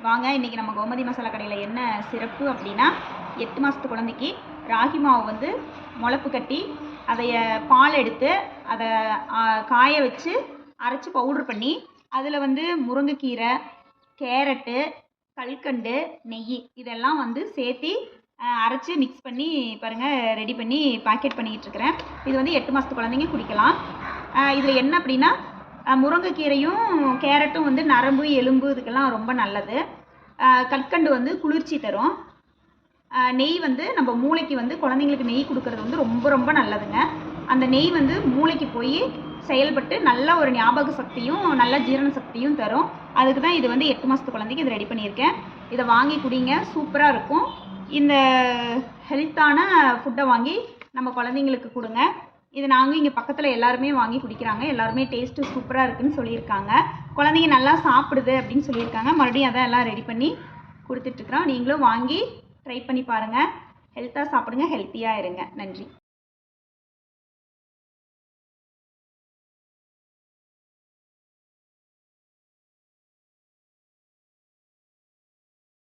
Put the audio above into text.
வாங்க இன்றைக்கி நம்ம கோமதி மசாலா கடையில் என்ன சிறப்பு அப்படின்னா 8 மாதத்து குழந்தைக்கு ராகி மாவு வந்து முளப்பு கட்டி அதைய பால் எடுத்து அதை காய வச்சு அரைச்சி பவுட்ரு பண்ணி அதில் வந்து முருங்கைக்கீரை, கேரட்டு, கல்கண்டு, நெய் இதெல்லாம் வந்து சேர்த்து அரைச்சி மிக்ஸ் பண்ணி பாருங்கள் ரெடி பண்ணி பாக்கெட் பண்ணிக்கிட்டு இருக்கிறேன். இது வந்து 8 மாதத்து குழந்தைங்க குடிக்கலாம். இதில் என்ன அப்படின்னா முருங்கைக்கீரையும் கேரட்டும் வந்து நரம்பு எலும்பு இதுக்கெல்லாம் ரொம்ப நல்லது. கற்கண்டு வந்து குளிர்ச்சி தரும். நெய் வந்து நம்ம மூளைக்கு வந்து குழந்தைங்களுக்கு நெய் கொடுக்கறது வந்து ரொம்ப ரொம்ப நல்லதுங்க. அந்த நெய் வந்து மூளைக்கு போய் செயல்பட்டு நல்ல ஒரு ஞாபக சக்தியும் நல்ல ஜீரண சக்தியும் தரும். அதுக்கு தான் இது வந்து 8 மாதத்து குழந்தைக்கு இது ரெடி பண்ணியிருக்கேன். இதை வாங்கி குடிங்க, சூப்பராக இருக்கும். இந்த ஹெல்த்தான ஃபுட்டை வாங்கி நம்ம குழந்தைங்களுக்கு கொடுங்க. இது நாங்கள் இங்கே பக்கத்தில் எல்லாருமே வாங்கி குடிக்கிறாங்க. எல்லாருமே டேஸ்ட்டு சூப்பராக இருக்குதுன்னு சொல்லியிருக்காங்க. குழந்தைங்க நல்லா சாப்பிடுது அப்படின்னு சொல்லியிருக்காங்க. மறுபடியும் அதான் எல்லாம் ரெடி பண்ணி கொடுத்துட்ருக்குறோம். நீங்களும் வாங்கி ட்ரை பண்ணி பாருங்கள். ஹெல்த்தாக சாப்பிடுங்க, ஹெல்த்தியாக இருங்க. நன்றி.